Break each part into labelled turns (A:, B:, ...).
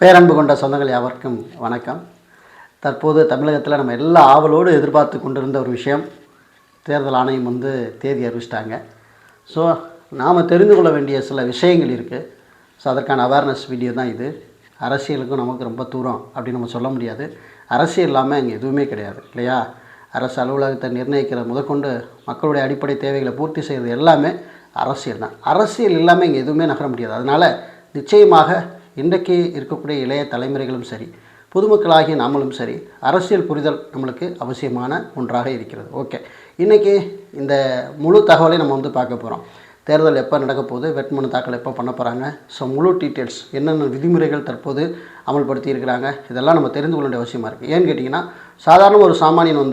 A: பேரன்பு கொண்ட சொந்தங்கள் யாவருக்கும் வணக்கம். தற்போது தமிழகத்தில் நம்ம எல்லா ஆவலோடு எதிர்பார்த்து கொண்டிருந்த ஒரு விஷயம், தேர்தல் ஆணையம் தேதி அறிவிச்சிட்டாங்க. ஸோ நாம் தெரிந்து கொள்ள வேண்டிய சில விஷயங்கள் இருக்குது. ஸோ அதற்கான அவேர்னஸ் வீடியோ தான் இது. அரசியலுக்கும் நமக்கு ரொம்ப தூரம் அப்படின்னு நம்ம சொல்ல முடியாது. அரசியல் இல்லாமல் இங்கே எதுவுமே கிடையாது இல்லையா? அரசு அலுவலகத்தை நிர்ணயிக்கிற முதற்கொண்டு மக்களுடைய அடிப்படை தேவைகளை பூர்த்தி செய்கிறது எல்லாமே அரசியல் தான். அரசியல் இல்லாமல் இங்கே எதுவுமே நகர முடியாது. அதனால் நிச்சயமாக இன்றைக்கு இருக்கக்கூடிய இளைய தலைமுறைகளும் சரி, பொதுமக்களாகிய நாமளும் சரி, அரசியல் புரிதல் நம்மளுக்கு அவசியமான ஒன்றாக இருக்கிறது. ஓகே, இன்றைக்கி இந்த முழு தகவலை நம்ம பார்க்க போகிறோம். தேர்தல் எப்போ நடக்க போகுது, வேட்புமனு தாக்கல் எப்போ பண்ண போகிறாங்க, ஸோ முழு டீட்டெயில்ஸ், என்னென்ன விதிமுறைகள் தற்போது அமல்படுத்தி இருக்கிறாங்க, இதெல்லாம் நம்ம தெரிந்து கொள்ள வேண்டிய அவசியமாக இருக்குது. ஏன்னு கேட்டிங்கன்னா, சாதாரண ஒரு சாமானியன்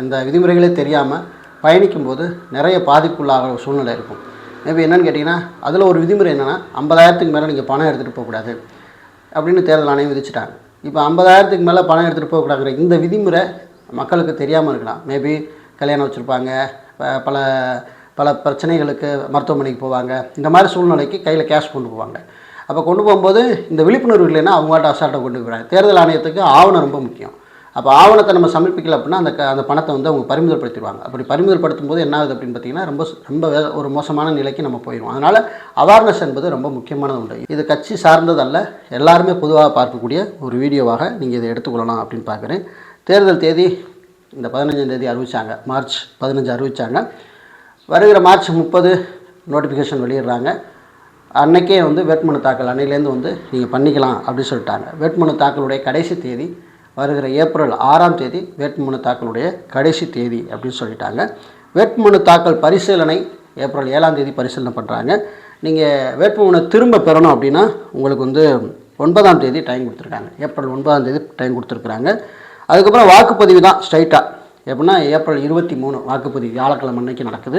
A: இந்த விதிமுறைகளே தெரியாமல் பயணிக்கும்போது நிறைய பாதிப்புள்ளாக ஒரு சூழ்நிலை இருக்கும். மேபி என்னென்னு கேட்டிங்கன்னா, அதில் ஒரு விதிமுறை என்னென்னா 50,000க்கு மேலே நீங்கள் பணம் எடுத்துகிட்டு போகக்கூடாது அப்படின்னு தேர்தல் ஆணையம் விதிச்சிட்டாங்க. இப்போ 50,000க்கு மேலே பணம் எடுத்துகிட்டு போகக்கூடாதுங்கிற இந்த விதிமுறை மக்களுக்கு தெரியாமல் இருக்கலாம். மேபி கல்யாணம் வச்சுருப்பாங்க, பல பல பிரச்சனைகளுக்கு மருத்துவமனைக்கு போவாங்க, இந்த மாதிரி சூழ்நிலைக்கு கையில் கேஷ் கொண்டு போவாங்க. அப்போ கொண்டு போகும்போது இந்த விழிப்புணர்வு இல்லைன்னா அவங்கள்ட்ட அசால்ட்டை கொண்டு போகிறாங்க. தேர்தல் ஆணையத்துக்கு ஆவணம் ரொம்ப முக்கியம். அப்போ ஆவணத்தை நம்ம சமர்ப்பிக்கல அப்படின்னா அந்த பணத்தை அவங்க பறிமுதல்படுத்திடுவாங்க. அப்படி பறிமுதல்படுத்தும் போது என்ன ஆகுது அப்படின்னு பார்த்திங்கன்னா, ரொம்ப ஒரு மோசமான நிலைக்கு நம்ம போயிடுவோம். அதனால் அவேர்னஸ் என்பது ரொம்ப முக்கியமானது உண்டு. இது கட்சி சார்ந்ததல்ல, எல்லாருமே பொதுவாக பார்க்கக்கூடிய ஒரு வீடியோவாக நீங்கள் இதை எடுத்துக்கொள்ளலாம் அப்படின்னு பார்க்குறேன். தேர்தல் தேதி இந்த 15ஆம் தேதி அறிவித்தாங்க, மார்ச் 15 அறிவித்தாங்க. வருகிற மார்ச் 30 நோட்டிஃபிகேஷன் வெளியிடுறாங்க. அன்றைக்கே வேட்புமனு தாக்கல் அன்னையிலேருந்து நீங்கள் பண்ணிக்கலாம் அப்படின்னு சொல்லிட்டாங்க. வேட்புமனு தாக்கலுடைய கடைசி தேதி வருகிற ஏப்ரல் 6ஆம் தேதி வேட்புமனு தாக்கலுடைய கடைசி தேதி அப்படின்னு சொல்லிட்டாங்க. வேட்புமனு தாக்கல் பரிசீலனை ஏப்ரல் 7ஆம் தேதி பரிசீலனை பண்ணுறாங்க. நீங்கள் வேட்புமனு திரும்ப பெறணும் அப்படின்னா உங்களுக்கு 9ஆம் தேதி டைம் கொடுத்துருக்காங்க. ஏப்ரல் 9ஆம் தேதி டைம் கொடுத்துருக்குறாங்க. அதுக்கப்புறம் வாக்குப்பதிவு தான் ஸ்ட்ரைட்டாக. எப்படின்னா ஏப்ரல் 23 வாக்குப்பதிவு வியாழக்கிழமை அன்னைக்கு நடக்குது.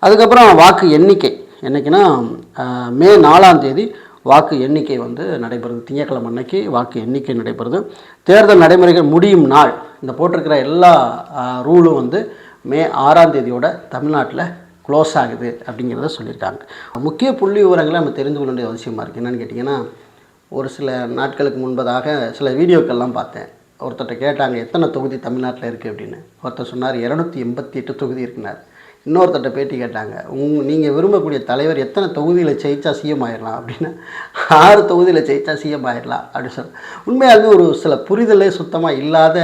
A: அதுக்கப்புறம் வாக்கு எண்ணிக்கை என்றைக்குன்னா மே 4ஆம் தேதி வாக்கு எண்ணிக்கை நடைபெறுது. திங்கட்கிழமை அன்னைக்கு வாக்கு எண்ணிக்கை நடைபெறுது. தேர்தல் நடைமுறைகள் முடியும் நாள் இந்த போட்டிருக்கிற எல்லா ரூலும் மே 6ஆம் தேதியோட தமிழ்நாட்டில் க்ளோஸ் ஆகுது அப்படிங்கிறத சொல்லியிருக்காங்க. முக்கிய புள்ளி விவரங்களை நம்ம தெரிந்து கொள்ள வேண்டிய அவசியமாக இருக்குது. என்னென்னு கேட்டிங்கன்னா, ஒரு சில நாட்களுக்கு முன்பதாக சில வீடியோக்கள்லாம் பார்த்தேன். ஒருத்தர்கிட்ட கேட்டாங்க, எத்தனை தொகுதி தமிழ்நாட்டில் இருக்குது அப்படின்னு. ஒருத்தர் சொன்னார் 288 தொகுதி இருக்குனார். இன்னொருத்தட்ட பேட்டி கேட்டாங்க, நீங்கள் விரும்பக்கூடிய தலைவர் எத்தனை தொகுதியில் ஜெயிச்சா சிஎம் ஆயிடலாம் அப்படின்னு. 6 தொகுதியில் ஜெயிச்சா சிஎம் ஆயிடலாம் அப்படின்னு சொல்ல. உண்மையாலுமே ஒரு சில புரிதலே சுத்தமாக இல்லாத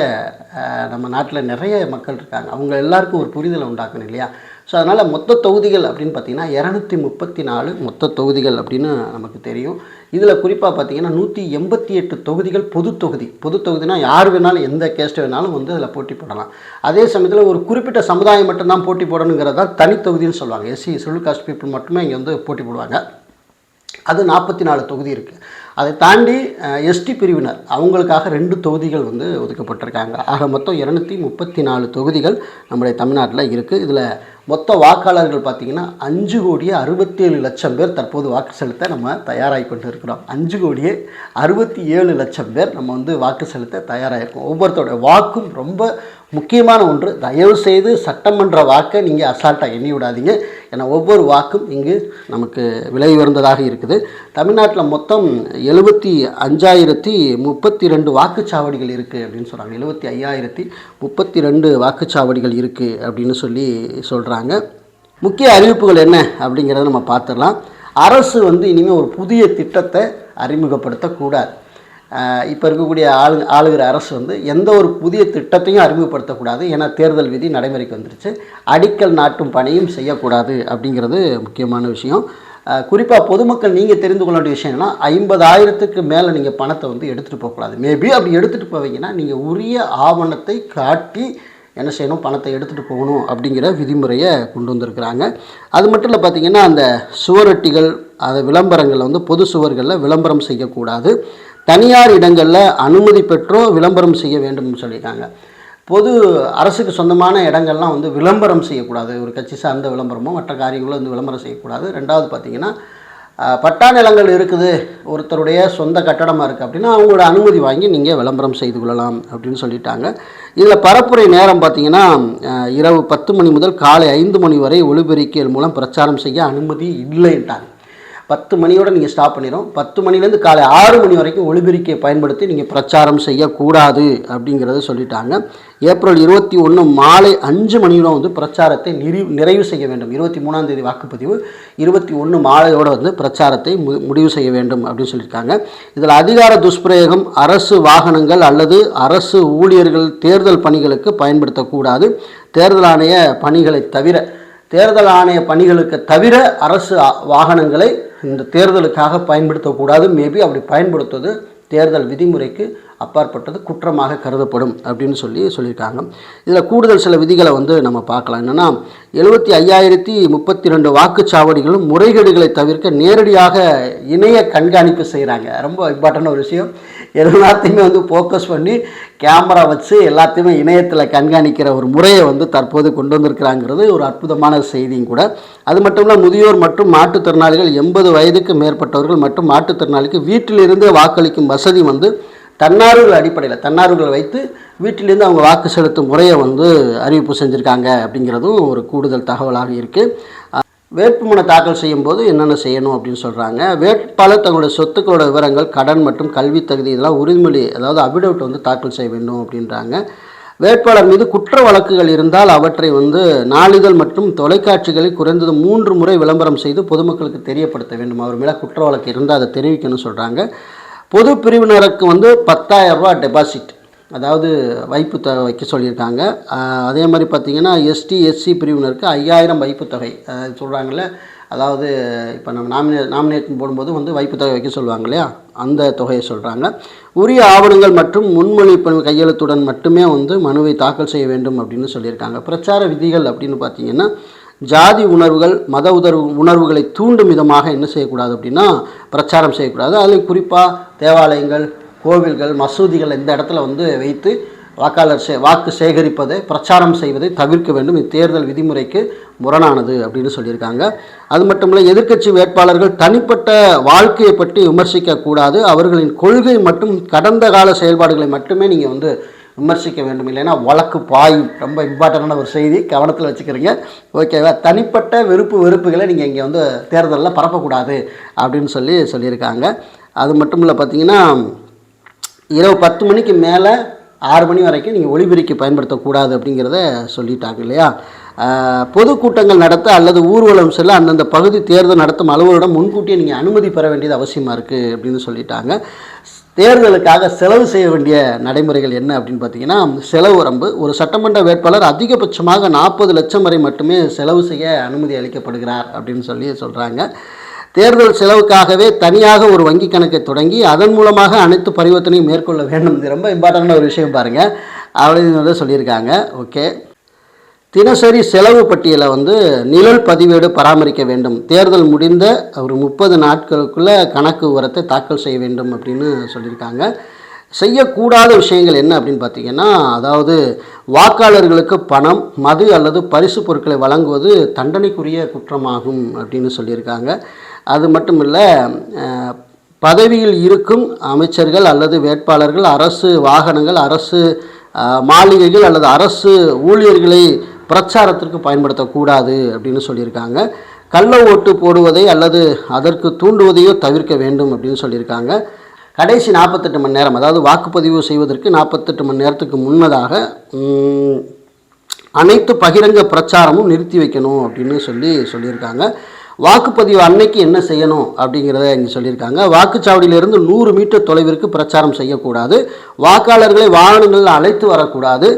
A: நம்ம நாட்டில் நிறைய மக்கள் இருக்காங்க. அவங்க எல்லாருக்கும் ஒரு புரிதலை உண்டாக்கணும் இல்லையா? ஸோ அதனால் மொத்த தொகுதிகள் அப்படின்னு பார்த்திங்கன்னா 234 மொத்த தொகுதிகள் அப்படின்னு நமக்கு தெரியும். இதில் குறிப்பாக பார்த்திங்கன்னா 188 தொகுதிகள் பொது தொகுதினா யார் வேணாலும் எந்த கேஸ்ட் வேணாலும் அதில் போட்டி போடலாம். அதே சமயத்தில் ஒரு குறிப்பிட்ட சமுதாயம் மட்டும்தான் போட்டி போடணுங்கிறது தான் தனித்தொகுதின்னு சொல்லுவாங்க. எஸ்சி ஷெட்யூல்ட் காஸ்ட் பீப்புள் மட்டுமே இங்கே போட்டி போடுவாங்க. அது 44 தொகுதி இருக்குது. அதை தாண்டி எஸ்டி பிரிவினர் அவங்களுக்காக 2 தொகுதிகள் ஒதுக்கப்பட்டிருக்காங்க. ஆக மொத்தம் 234 தொகுதிகள் நம்முடைய தமிழ்நாட்டில் இருக்குது. இதில் மொத்த வாக்காளர்கள் பார்த்திங்கன்னா 5,67,00,000 பேர் தற்போது வாக்கு செலுத்த நம்ம தயாராகி கொண்டு இருக்கிறோம். 5,67,00,000 பேர் நம்ம வாக்கு செலுத்த தயாராகிருக்கோம். ஒவ்வொருத்தருடைய வாக்கும் ரொம்ப முக்கியமான ஒன்று. தயவுசெய்து சட்டமன்ற வாக்கை நீங்கள் அசால்ட்டாக எண்ணி விடாதீங்க. ஏன்னா ஒவ்வொரு வாக்கும் இங்கு நமக்கு விலை உயர்ந்ததாக இருக்குது. தமிழ்நாட்டில் மொத்தம் 75,032 வாக்குச்சாவடிகள் இருக்குது அப்படின்னு சொல்கிறாங்க. 75,032 வாக்குச்சாவடிகள் இருக்குது அப்படின்னு சொல்கிறாங்க. முக்கிய அறிவிப்புகள் என்ன அப்படிங்கிறத நம்ம பார்த்துடலாம். அரசு இனிமேல் ஒரு புதிய திட்டத்தை அறிமுகப்படுத்தக்கூடாது. இப்போ இருக்கக்கூடிய ஆளுகிற அரசு எந்த ஒரு புதிய திட்டத்தையும் அறிமுகப்படுத்தக்கூடாது. ஏன்னா தேர்தல் விதி நடைமுறைக்கு வந்துருச்சு. அடிக்கல் நாட்டும் பணியும் செய்யக்கூடாது அப்படிங்கிறது முக்கியமான விஷயம். குறிப்பாக பொதுமக்கள் நீங்கள் தெரிந்து கொள்ள வேண்டிய விஷயம் என்னன்னா, 50,000க்கு மேலே நீங்கள் பணத்தை எடுத்துகிட்டு போகக்கூடாது. மேபி அப்படி எடுத்துகிட்டு போவீங்கன்னா நீங்கள் உரிய ஆவணத்தை காட்டி என்ன செய்யணும், பணத்தை எடுத்துகிட்டு போகணும் அப்படிங்கிற விதிமுறையை கொண்டு வந்திருக்கிறாங்க. அது மட்டும் இல்லை, பார்த்திங்கன்னா அந்த சுவரொட்டிகள் அதை விளம்பரங்களில் பொது சுவர்களில் விளம்பரம் செய்யக்கூடாது. தனியார் இடங்களில் அனுமதி பெற்றோ விளம்பரம் செய்ய வேண்டும்னு சொல்லியிருக்காங்க. பொது அரசுக்கு சொந்தமான இடங்கள்லாம் விளம்பரம் செய்யக்கூடாது. ஒரு கட்சி சார்ந்த விளம்பரமோ மற்ற காரியங்களோ விளம்பரம் செய்யக்கூடாது. ரெண்டாவது பார்த்திங்கன்னா, பட்டா நிலங்கள் இருக்குது, ஒருத்தருடைய சொந்த கட்டடமாக இருக்குது அப்படின்னா அவங்களோட அனுமதி வாங்கி நீங்கள் விளம்பரம் செய்து கொள்ளலாம் அப்படின்னு சொல்லிட்டாங்க. இதில் பரப்புரை நேரம் பார்த்திங்கன்னா இரவு 10 மணி முதல் காலை 5 மணி வரை ஒலிபெருக்கிகள் மூலம் பிரச்சாரம் செய்ய அனுமதி இல்லைன்ட்டாங்க. 10 மணியோடு நீங்கள் ஸ்டாப் பண்ணிடும். 10 மணிலேருந்து காலை 6 மணி வரைக்கும் ஒலிபெருக்கியை பயன்படுத்தி நீங்கள் பிரச்சாரம் செய்யக்கூடாது அப்படிங்கிறத சொல்லிட்டாங்க. ஏப்ரல் 21 மாலை 5 மணியோட வந்து பிரச்சாரத்தை நிறைவு செய்ய வேண்டும். 23ஆம் தேதி வாக்குப்பதிவு, 21 மாலையோடு வந்து பிரச்சாரத்தை முடிவு செய்ய வேண்டும் அப்படின்னு சொல்லியிருக்காங்க. இதில் அதிகார துஷ்பிரயோகம், அரசு வாகனங்கள் அல்லது அரசு ஊழியர்கள் தேர்தல் பணிகளுக்கு பயன்படுத்தக்கூடாது. தேர்தல் ஆணைய பணிகளை தவிர தேர்தல் ஆணைய பணிகளுக்கு தவிர அரசு வாகனங்களை இந்த தேர்தலுக்காக பயன்படுத்தக்கூடாது. மேபி அப்படி பயன்படுத்துவது தேர்தல் விதிமுறைக்கு அப்பாற்பட்டது, குற்றமாக கருதப்படும் அப்படின்னு சொல்லியிருக்காங்க. இதில் கூடுதல் சில விதிகளை வந்து நம்ம பார்க்கலாம். என்னென்னா 75,032 வாக்குச்சாவடிகளும் முறைகேடுகளை தவிர்க்க நேரடியாக இணைய கண்காணிப்பு செய்கிறாங்க. ரொம்ப இம்பார்ட்டன்ட் ஒரு விஷயம். எல்லாத்தையுமே வந்து ஃபோக்கஸ் பண்ணி கேமரா வச்சு எல்லாத்தையுமே இணையத்தில் கண்காணிக்கிற ஒரு முறையை வந்து தற்போது கொண்டு வந்திருக்கிறாங்கிறது ஒரு அற்புதமான செய்தியும் கூட. அது மட்டும் இல்லை, முதியோர் மற்றும் மாற்றுத்திறனாளிகள் 80 வயதுக்கு மேற்பட்டவர்கள் மற்றும் மாற்றுத்திறனாளிக்கு வீட்டிலிருந்து வாக்களிக்கும் வசதி வந்து தன்னார்வல் அடிப்படையில் தன்னார்வல் வைத்து வீட்டிலேருந்து அவங்க வாக்கு செலுத்தும் முறையை வந்து அறிவிப்பு செஞ்சுருக்காங்க அப்படிங்கிறதும் ஒரு கூடுதல் தகவலாக இருக்குது. வேட்புமனு தாக்கல் செய்யும் போது என்னென்ன செய்யணும் அப்படின்னு சொல்கிறாங்க. வேட்பாளர் தங்களுடைய சொத்துக்களோட விவரங்கள், கடன் மற்றும் கல்வி தகுதி இதெல்லாம் உறுதிமொழி, அதாவது அபிடவிட் வந்து தாக்கல் செய்ய வேண்டும் அப்படின்றாங்க. வேட்பாளர் மீது குற்ற வழக்குகள் இருந்தால் அவற்றை வந்து நாளிதழ் மற்றும் தொலைக்காட்சிகளில் குறைந்தது 3 முறை விளம்பரம் செய்து பொதுமக்களுக்கு தெரியப்படுத்த வேண்டும். அவர் மேலே குற்ற வழக்கு இருந்தால் அதை தெரிவிக்கணும்னு சொல்கிறாங்க. பொது பிரிவினருக்கு வந்து 10,000 ரூபா டெபாசிட், அதாவது வைப்பு தொகை வைக்க சொல்லியிருக்காங்க. அதே மாதிரி பார்த்திங்கன்னா எஸ்டி எஸ்சி பிரிவினருக்கு 5,000 வைப்பு தொகை சொல்கிறாங்களே, அதாவது இப்போ நம்ம நாமினேஷன் போடும்போது வந்து வைப்பு தொகை வைக்க சொல்லுவாங்க இல்லையா, அந்த தொகையை சொல்கிறாங்க. உரிய ஆவணங்கள் மற்றும் முன்மொழிவு கையெழுத்துடன் மட்டுமே வந்து மனுவை தாக்கல் செய்ய வேண்டும் அப்படின்னு சொல்லியிருக்காங்க. பிரச்சார விதிகள் அப்படின்னு பார்த்திங்கன்னா ஜாதி உணர்வுகள், மத உணர்வுகளை தூண்டும் விதமாக என்ன செய்யக்கூடாது அப்படின்னா பிரச்சாரம் செய்யக்கூடாது. அதில் குறிப்பாக தேவாலயங்கள், கோவில்கள், மசூதிகள் இந்த இடத்துல வந்து வைத்து வாக்கு சேகரிப்பதை, பிரச்சாரம் செய்வதை தவிர்க்க வேண்டும். தேர்தல் விதிமுறைக்கு முரணானது அப்படின்னு சொல்லியிருக்காங்க. அது மட்டும் இல்லை, எதிர்க்கட்சி வேட்பாளர்கள் தனிப்பட்ட வாழ்க்கையை பற்றி விமர்சிக்கக்கூடாது. அவர்களின் கொள்கை மற்றும் கடந்த கால செயல்பாடுகளை மட்டுமே நீங்கள் வந்து விமர்சிக்க வேண்டும், இல்லைன்னா வழக்கு பாயும். ரொம்ப இம்பார்ட்டண்டான ஒரு செய்தி, கவனத்தில் வச்சுக்கிறீங்க, ஓகேவா? தனிப்பட்ட வெறுப்புகளை நீங்கள் இங்கே வந்து தேர்தலில் பரப்பக்கூடாது அப்படின்னு சொல்லியிருக்காங்க. அது மட்டும் இல்லை, பார்த்தீங்கன்னா இரவு 10 மணிக்கு மேலே 6 மணி வரைக்கும் நீங்கள் ஒலிபெருக்கி பயன்படுத்தக்கூடாது அப்படிங்கிறத சொல்லிட்டாங்க இல்லையா. பொதுக்கூட்டங்கள் நடத்த அல்லது ஊர்வலம் செல்ல அந்தந்த பகுதி தேர்தல் நடத்தும் அலுவலரிடம் முன்கூட்டியே நீங்கள் அனுமதி பெற வேண்டியது அவசியமாக இருக்குது அப்படின்னு சொல்லிட்டாங்க. தேர்தலுக்காக செலவு செய்ய வேண்டிய நடைமுறைகள் என்ன அப்படின்னு பார்த்தீங்கன்னா, செலவு வரம்பு, ஒரு சட்டமன்ற வேட்பாளர் அதிகபட்சமாக 40 லட்சம் வரை மட்டுமே செலவு செய்ய அனுமதி அளிக்கப்படுகிறார் அப்படின்னு சொல்கிறாங்க. தேர்தல் செலவுக்காகவே தனியாக ஒரு வங்கி கணக்கை தொடங்கி அதன் மூலமாக அனைத்து பரிவர்த்தனையும் மேற்கொள்ள வேண்டும். இது ரொம்ப இம்பார்ட்டண்டான ஒரு விஷயம் பாருங்கள், அப்படின்னு சொல்லியிருக்காங்க. ஓகே, தினசரி செலவு பட்டியலை வந்து நிழல் பதிவேடு பராமரிக்க வேண்டும். தேர்தல் முடிந்த ஒரு 30 நாட்களுக்குள்ளே கணக்கு விவரத்தை தாக்கல் செய்ய வேண்டும் அப்படின்னு சொல்லியிருக்காங்க. செய்யக்கூடாத விஷயங்கள் என்ன அப்படின்னு பார்த்தீங்கன்னா, அதாவது வாக்காளர்களுக்கு பணம், மது அல்லது பரிசு பொருட்களை வழங்குவது தண்டனைக்குரிய குற்றமாகும் அப்படின்னு சொல்லியிருக்காங்க. அது மட்டும் இல்லை, பதவியில் இருக்கும் அமைச்சர்கள் அல்லது வேட்பாளர்கள் அரசு வாகனங்கள், அரசு மாளிகைகள் அல்லது அரசு ஊழியர்களை பிரச்சாரத்திற்கு பயன்படுத்தக்கூடாது அப்படின்னு சொல்லியிருக்காங்க. கள்ள ஓட்டு போடுவதை அல்லது அதற்கு தூண்டுவதையோ தவிர்க்க வேண்டும் அப்படின்னு சொல்லியிருக்காங்க. கடைசி 48 மணி நேரம், அதாவது வாக்குப்பதிவு செய்வதற்கு 48 மணி நேரத்துக்கு முன்னதாக அனைத்து பகிரங்க பிரச்சாரமும் நிறுத்தி வைக்கணும் அப்படின்னு சொல்லியிருக்காங்க. வாக்குப்பதிவு அன்னைக்கு என்ன செய்யணும் அப்படிங்கிறத இங்கே சொல்லியிருக்காங்க. வாக்குச்சாவடியிலிருந்து 100 மீட்டர் தொலைவிற்கு பிரச்சாரம் செய்யக்கூடாது. வாக்காளர்களை வாகனங்களில் அழைத்து வரக்கூடாது.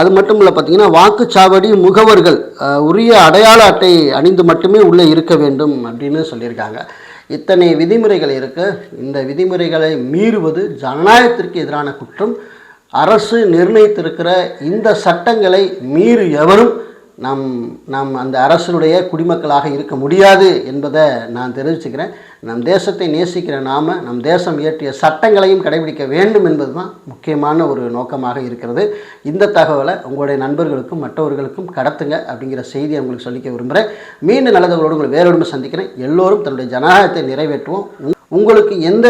A: அது மட்டும் இல்லை, பார்த்திங்கன்னா வாக்குச்சாவடி முகவர்கள் உரிய அடையாள அட்டை அணிந்து மட்டுமே உள்ளே இருக்க வேண்டும் அப்படின்னு சொல்லியிருக்காங்க. இத்தனை விதிமுறைகள் இருக்குது. இந்த விதிமுறைகளை மீறுவது ஜனநாயகத்திற்கு எதிரான குற்றம். அரசு நிர்ணயித்திருக்கிற இந்த சட்டங்களை மீறி எவரும் நாம் அந்த அரசனுடைய குடிமக்களாக இருக்க முடியாது என்பதை நான் தெரிவிச்சுக்கிறேன். நம் தேசத்தை நேசிக்கிற நம் தேசம் இயற்றிய சட்டங்களையும் கடைபிடிக்க வேண்டும் என்பது தான் முக்கியமான ஒரு நோக்கமாக இருக்கிறது. இந்த தகவலை உங்களுடைய நண்பர்களுக்கும் மற்றவர்களுக்கும் கடத்துங்க அப்படிங்கிற செய்தியை உங்களுக்கு சொல்லிக்க விரும்புகிறேன். மீண்டும் நல்லதவர்களோடு உங்களை வேறொருமை சந்திக்கிறேன். எல்லோரும் தன்னுடைய ஜனநாயகத்தை நிறைவேற்றுவோம். உங்களுக்கு எந்த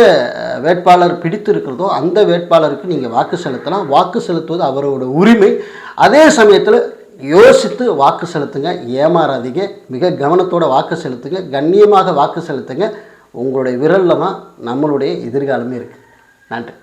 A: வேட்பாளர் பிடித்து இருக்கிறதோ அந்த வேட்பாளருக்கு நீங்கள் வாக்கு செலுத்தலாம். வாக்கு செலுத்துவது அவரோட உரிமை. அதே சமயத்தில் யோசித்து வாக்கு செலுத்துங்க, ஏமாறாதீங்க. மிக கவனத்தோட வாக்கு செலுத்துங்க, கண்ணியமாக வாக்கு செலுத்துங்க. உங்களுடைய விரலில் தான் நம்மளுடைய எதிர்காலமே இருக்குது. நன்றி.